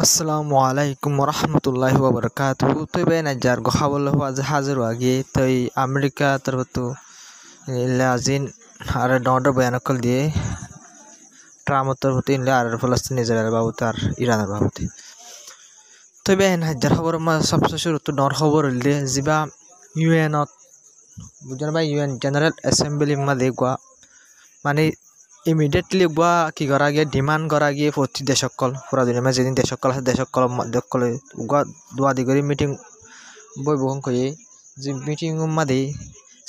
Assalamualaikum warahmatullahi wabarakatuh. Tôi bên này jar go hawal ho az hazır wagi tôi Amerika terbetu lazin are donor bayanakal দিয়ে Trump terbetu in are Palestine Israel babutar Iran babuti. Tôi bên hajar খবর ma सबसे शुरू तो donor খবর হইলে জিবা UN বুঝছেন ভাই UN জেনারেল অ্যাসেম্বলি মা দেখবা মানে ইমিডিয়েটলি গোয়া কি করা গিয়ে ডিমান্ড করা গিয়ে প্রতি দেশকল পুরা দুনিয়া মানে যেদিন দেশকল আছে দেশকল দেশকলে গোয়া দোয়া দি করে মিটিং বই বহন কয়ে যে মিটিং মাদে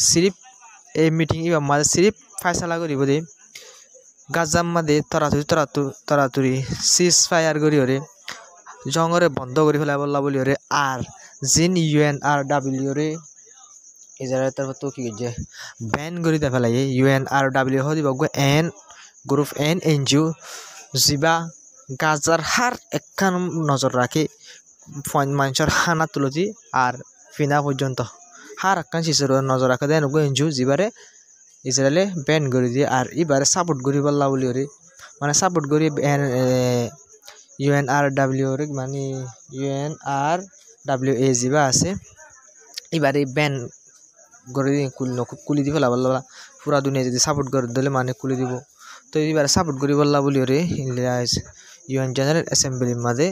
সিরিপ এই মিটিং ইবা মাদে সিরিপ ফায়সালা করিব দে গাজাম মাদে তরাতুরি সিজ ফায়ার করি ওরে জঙ্গরে বন্ধ করি ফেলা বললা বলি ওরে আর জিন UNRW রে ইসরায়েল তরফ তো কি যে ব্যান করে দে ফেলাই UNRW হদি বগো এন গ্রুপ NGO জিবা গাজার হার একখান নজর রাখে মানুষের হানা তুলতি আর ফিনা পর্যন্ত হার একখান শিশুর নজর রাখে দেন NGO জিবারে ইসরায়েলে ব্যান করে দিয়ে আর এবারে সাপোর্ট করি বললা বলি ওরে মানে সাপোর্ট করি UNRW রে মানে UNRWA জিবা আছে এবারে ব্যান করে দিয়ে কুলি দি ফেলা বললা পুরা দুনিয়া যদি সাপোর্ট করে দিলে মানে কুলি দিব তো এবার সাপোর্ট করি বললা বলি ওরে UN জেনারেল অ্যাসেম্বলির মাঝে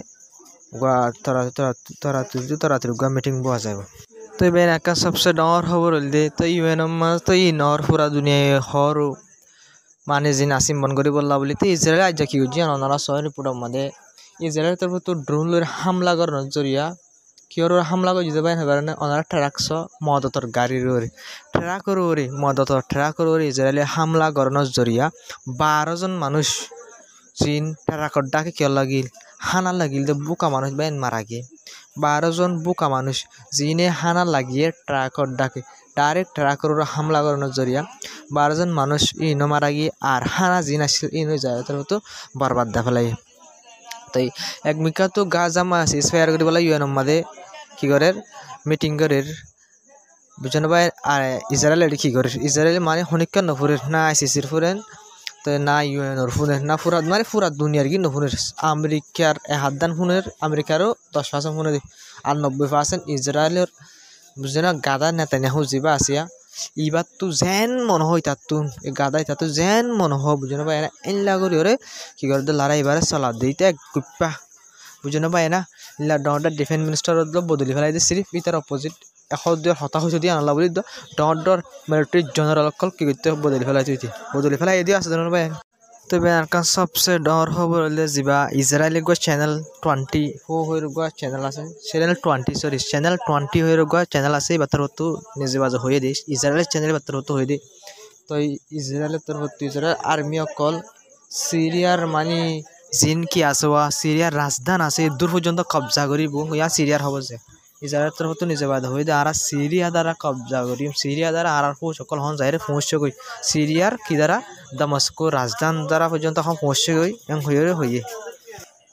গোয়া তরাতুরি গোয়া মিটিং বসা যাব তো এবার একটা সবচেয়ে ডাঙর খবর হল দে তো UN মাঝ তো নর পুরা দুনিয়ায় হর মানে যে নাসিম বন করি বললা বলি তো ইসরায়েল আজ কি করছি ওনারা শহর পুরো মাঝে ইসরায়েলের তরফ তো ড্রোন লইর হামলা করার জরিয়া কিয়র হামলা করে দিতে পারে না ওনারা ট্রাকস মদতর গাড়ির ওরে ট্রাকর ওরে মদতর ট্রাকর ওরে ইসরায়েলে হামলা করানোর জরিয়া 12 জন মানুষ চীন ট্রাকর ডাকে কিয় লাগিল হানা লাগিল তো বোকা মানুষ বাইন মারা গিয়ে 12 জন বোকা মানুষ জিনে হানা লাগিয়ে ট্রাকর ডাকে ডাইরেক্ট ট্রাকর ওরা হামলা করানোর জরিয়া 12 জন মানুষ ইনো মারা গিয়ে আর হানা জিন আসছিল ইনো যায় তার মতো বরবাদ দা ফেলাই তাই এক মিকা তো গাজা মা সিজফায়ার করে বলা UN মাদে কি করে মিটিং করে বুঝছেন ভাই আর ইসরায়েল কি করে ইসরায়েল মানে হনিকা নফুরের না ICCর ফুরেন তো না UN ফুনের না ফুরাত মানে ফুরা দুনিয়ার কি নফুনের আমেরিকার হাতদান ফুনের আমেরিকারও 10% ফুনে আর 90% ইসরায়েলের বুঝছেন গাদা নেতানিয়াহু জিবা আসিয়া ইবার তো যেন মনে হয় তার তো গাদাই তার তো যেন মনে হয় বুঝছেন ভাই এনলা করি ওরে কি করে লড়াই এবারে চলা দিতে এক গুপ্পা বুঝছেন ভাই না ইলা ডনটা ডিফেন্স মিনিস্টার বদলি ফেলাই দিয়ে সিরিফ ইতার অপোজিট হতাশ হয়েছে দিয়ে আনলা বলি ডর মিলিটারি জেনারেল কল কি করতে বদলি ফেলাই দিয়ে আছে জানো ভাই তবে আর সবচেয়ে ডর খবর হলে যা ইসরায়েলি গো চ্যানেল 20 হয়ে গা চ্যানেল আছে চ্যানেল 20 হয়ে গা চ্যানেল আছে বাতার হতো নিজে বাজে হয়ে দিস ইসরায়েলের চ্যানেল বাতার হতো হয়ে দি তো ইসরায়েলের তোর হতো ইসরায়েল আর্মি অকল সিরিয়ার মানে জিন কি আছে সিরিয়ার রাজধানী আছে দূর পর্যন্ত কবজা করিব ইয়া সিরিয়ার হব যে ইসরায়েলের তোর হতো নিজে বাজে হয়ে দে আর সিরিয়া দ্বারা কবজা করি সিরিয়া দ্বারা আর সকল হন যাই পৌঁছে গই সিরিয়ার কি দ্বারা দামাস্কো রাজধানী দ্বারা পর্যন্ত এখন পৌঁছে গই এম হয়ে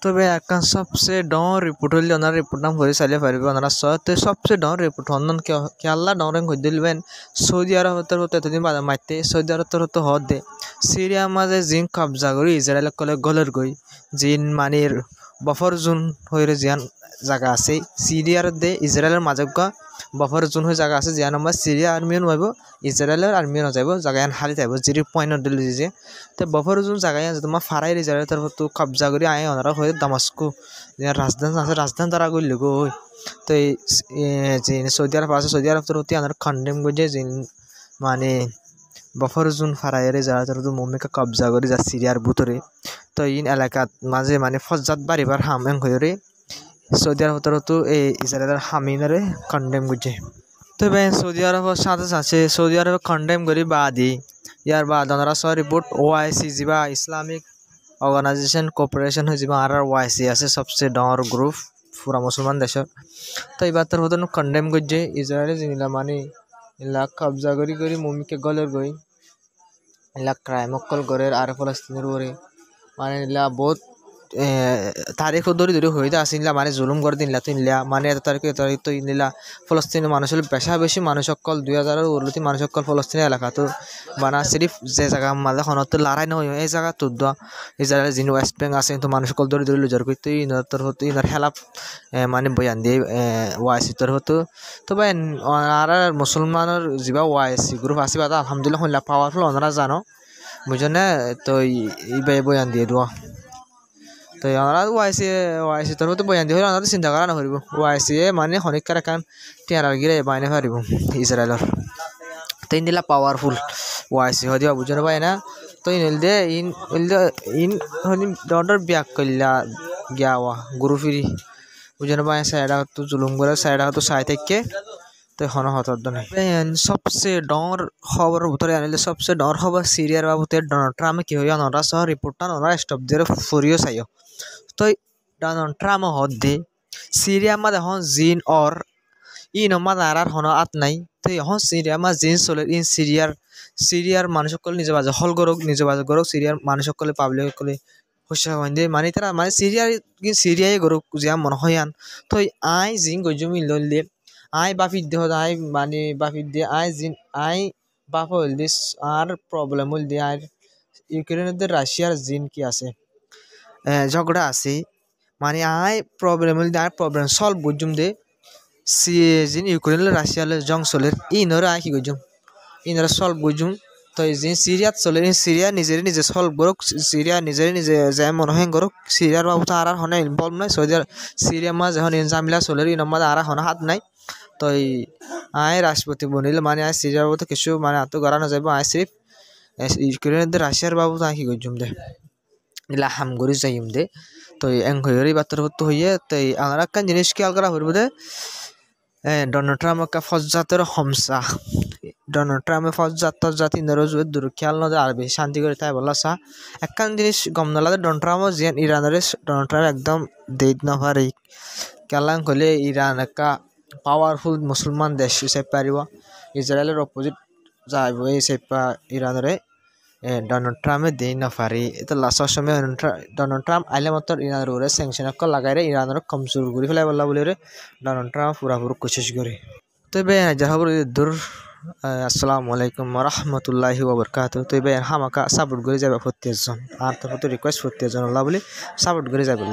তবে একটা সবচেয়ে ডর রিপোর্ট হইলে ওনার রিপোর্ট নাম করে চালিয়ে পারবে ওনারা সবচেয়ে ডর রিপোর্ট হন কেয়াল্লা ডরেন হয়ে দিলবেন সৌদি আরবের হতো এতদিন বাদে মারতে সৌদি আরবের হতো হদ দে সিরিয়ার মাঝে জিন কবজা করি ইসরায়েল কলে গলের গই জিন মানির বফর জোন হয়ে জিয়ান জায়গা আছে সিরিয়ার দে ইসরায়েলের মাঝে বফর জোন হয়ে জায়গা আছে জিয়ান আমার সিরিয়া আর্মিও নইব ইসরায়েলের আর্মিও নযাব জায়গায় হালি থাকব জিরি পয়েন্ট দিল যে তো বফর জোন জায়গায় তোমার ফারাই ইসরায়েল তার তো কবজা করি আয় ওনারা হয়ে দামাস্কো রাজধানী আছে রাজধানী তারা করল গো তো এই সৌদি আরব আছে সৌদি আরব তোর আনার কন্ডেম করছে যে মানে বফর জোন ফারাইরে যারা তোর তো মমিকা কবজা করে যা সিরিয়ার ভিতরে তো ইন এলাকাত মাঝে মানে ফজ্জাত বাড়িবার হামেং হয়ে সৌদি আরব তো এই ইসরায়েলের হামিনারে কন্ডেম করছে তবে সৌদি আরবের সাথে আছে সৌদি আরবে কন্ডেম করি বাদি ইয়ার বাদ ওনারা রিপোর্ট OIC যা ইসলামিক অর্গানাইজেশন কোঅপারেশন হয়ে যা আর OIC আছে সবচেয়ে ডর গ্রুপ পুরা মুসলমান দেশের তো এবার তোর হতো কন্ডেম করছে ইসরায়েলে জিনিলা মানে ইলা কবজা করি মমিকে গলের গই ইলা ক্রাইম অকল গড়ের আর ফলস্তিনের ওরে মানে ইলা বহুত তারিখ ধরে ধরে হইতে আসিনলা মানে জুলুম করে দিনলা তিনলা মানে এত তারিখ তো ইনলা ফলস্তিনের মানুষের বেশি মানুষ সকল 2000-এর উর্লতি মানুষ সকল ফলস্তিনের এলাকা তো বানা সিরিফ যে জায়গা মাঝে খনত লড়াই নয় এই জায়গা তো ইসরায়েলের যিনি ওয়েস্ট ব্যাঙ্ক আছে তো মানুষ সকল ধরে ধরে লুজার করতে ইনার তোর হতো ইনার হেলাপ মানে বয়ান দিয়ে ওয়াইসি তোর হতো তো ভাই আর মুসলমানের যা ওয়াইসি গ্রুপ আছে বাদা আলহামদুলিল্লাহ হইলা পাওয়ারফুল ওনারা জানো বুঝো না তো এই বয়ান দিয়ে দেওয়া তো ওনারা ওয়াইসি তোর হতো বয়ান দিয়ে হলে ওনারা চিন্তা করা নকরিব ওয়াইসি মানে হনিকার এখন টিয়ার গিরে বাইনে পারিব ইসরায়েলের তো ইন্দিলা পাওয়ারফুল ওয়াইসি হয় দিবা বুঝো না ভাই না তো ইন হনি ডর ব্যাক করলা গিয়াওয়া গুরু ফিরি বুঝো না ভাই সাইডা তো জুলুম করে সাইডা তো সাই থেকে তো হন হতর দনে সবচেয়ে ডর খবর ভিতরে আনিলে সবচেয়ে ডর খবর সিরিয়ার বাবুতে ডোনাল্ড ট্রাম্প কি হইয়া ওনারা সহ রিপোর্টটা ওনারা স্টপ দিয়ে ফুরিও চাইও তো ডোনাল্ড ট্রাম্প হদ্দে সিরিয়া মা দেখুন জিন অর নমা আর হন আত নাই তো এখন সিরিয়া মা জিন চলে সিরিয়ার মানুষ সকলে নিজে বাজে হল গরক নিজে বাজে গরক সিরিয়ার মানুষ সকলে পাবলিক সকলে হুসা হইন্দে মানে তারা মানে সিরিয়াই গরক যা মনে হয় আন তো আই জিন গজমি লইলে আই বাফির দেহ আই মানে বাফির দিয়ে আই বাপ হইল দিস আর প্রবলেম হইল দিয়ে আর ইউক্রেনের রাশিয়ার জিন কি আছে ঝগড়া আছে মানে আই প্রবলেম হইল দিয়ে আর প্রবলেম সলভ বুঝুম দে জিন ইউক্রেনের রাশিয়ার জং চলে ইনরা আই কি বুঝুম ইনরা সলভ বুঝুম তো জিন সিরিয়াত চলে সিরিয়া নিজে সলভ করুক সিরিয়া নিজে যে মনে হয় করুক সিরিয়ার বাবু তো আর হনে ইনভলভ নাই সৌদি সিরিয়া মা যখন জামিলা চলে ইনমাদ আর হনে হাত নাই তো আই রাষ্ট্রপতি বনিলে মানে আই সিরিয়ার বাবু তো কিছু মানে আত গড়া না যাইব আই সিরিফ ইউক্রেনের রাশিয়ার বাবু তো আই কি করছুম দে ইলা হাম গরি যাইম দে তো এং হইরি বাতর হতো হইয়ে তো আমরা কান জিনিস খেয়াল করা হইব দে ডোনাল্ড ট্রাম্প একটা ফজ্জাতের হমসা ডোনাল্ড ট্রাম্পে ফজ্জাতি নরজ দূর খেয়াল না আর বেশি শান্তি করে তাই বলা সা একখান জিনিস গম নালা ডোনাল্ড ট্রাম্প জিয়ান ইরানের ডোনাল্ড ট্রাম্প একদম দেইত না পারে কেলাং কইলে ইরান একটা পাওয়ারফুল মুসলমান দেশ হিসেবে পারিব ইসরায়েলের অপোজিট যাইব এই সেপা ইরানরে ডোনাল্ড ট্রাম্পে দেই না পারি এটা লাস্টের সময় ডোনাল্ড ট্রাম্প আইলে মাত্র ইরানের উপরে স্যাংশন লাগাই রে ইরানের কমজোর করে ফেলাই বললা বলে রে ডোনাল্ড ট্রাম্প পুরাপুরি কোশিশ করে তবে যাহা দূর আসসালামু আলাইকুম রহমতুল্লাহি ওবরকাতুহু তো হামাকা সাপোর্ট করে যাবে প্রত্যেকজন আর তো রিকোয়েস্ট প্রত্যেকজন আল্লাহ বলে সাপোর্ট করে যাবে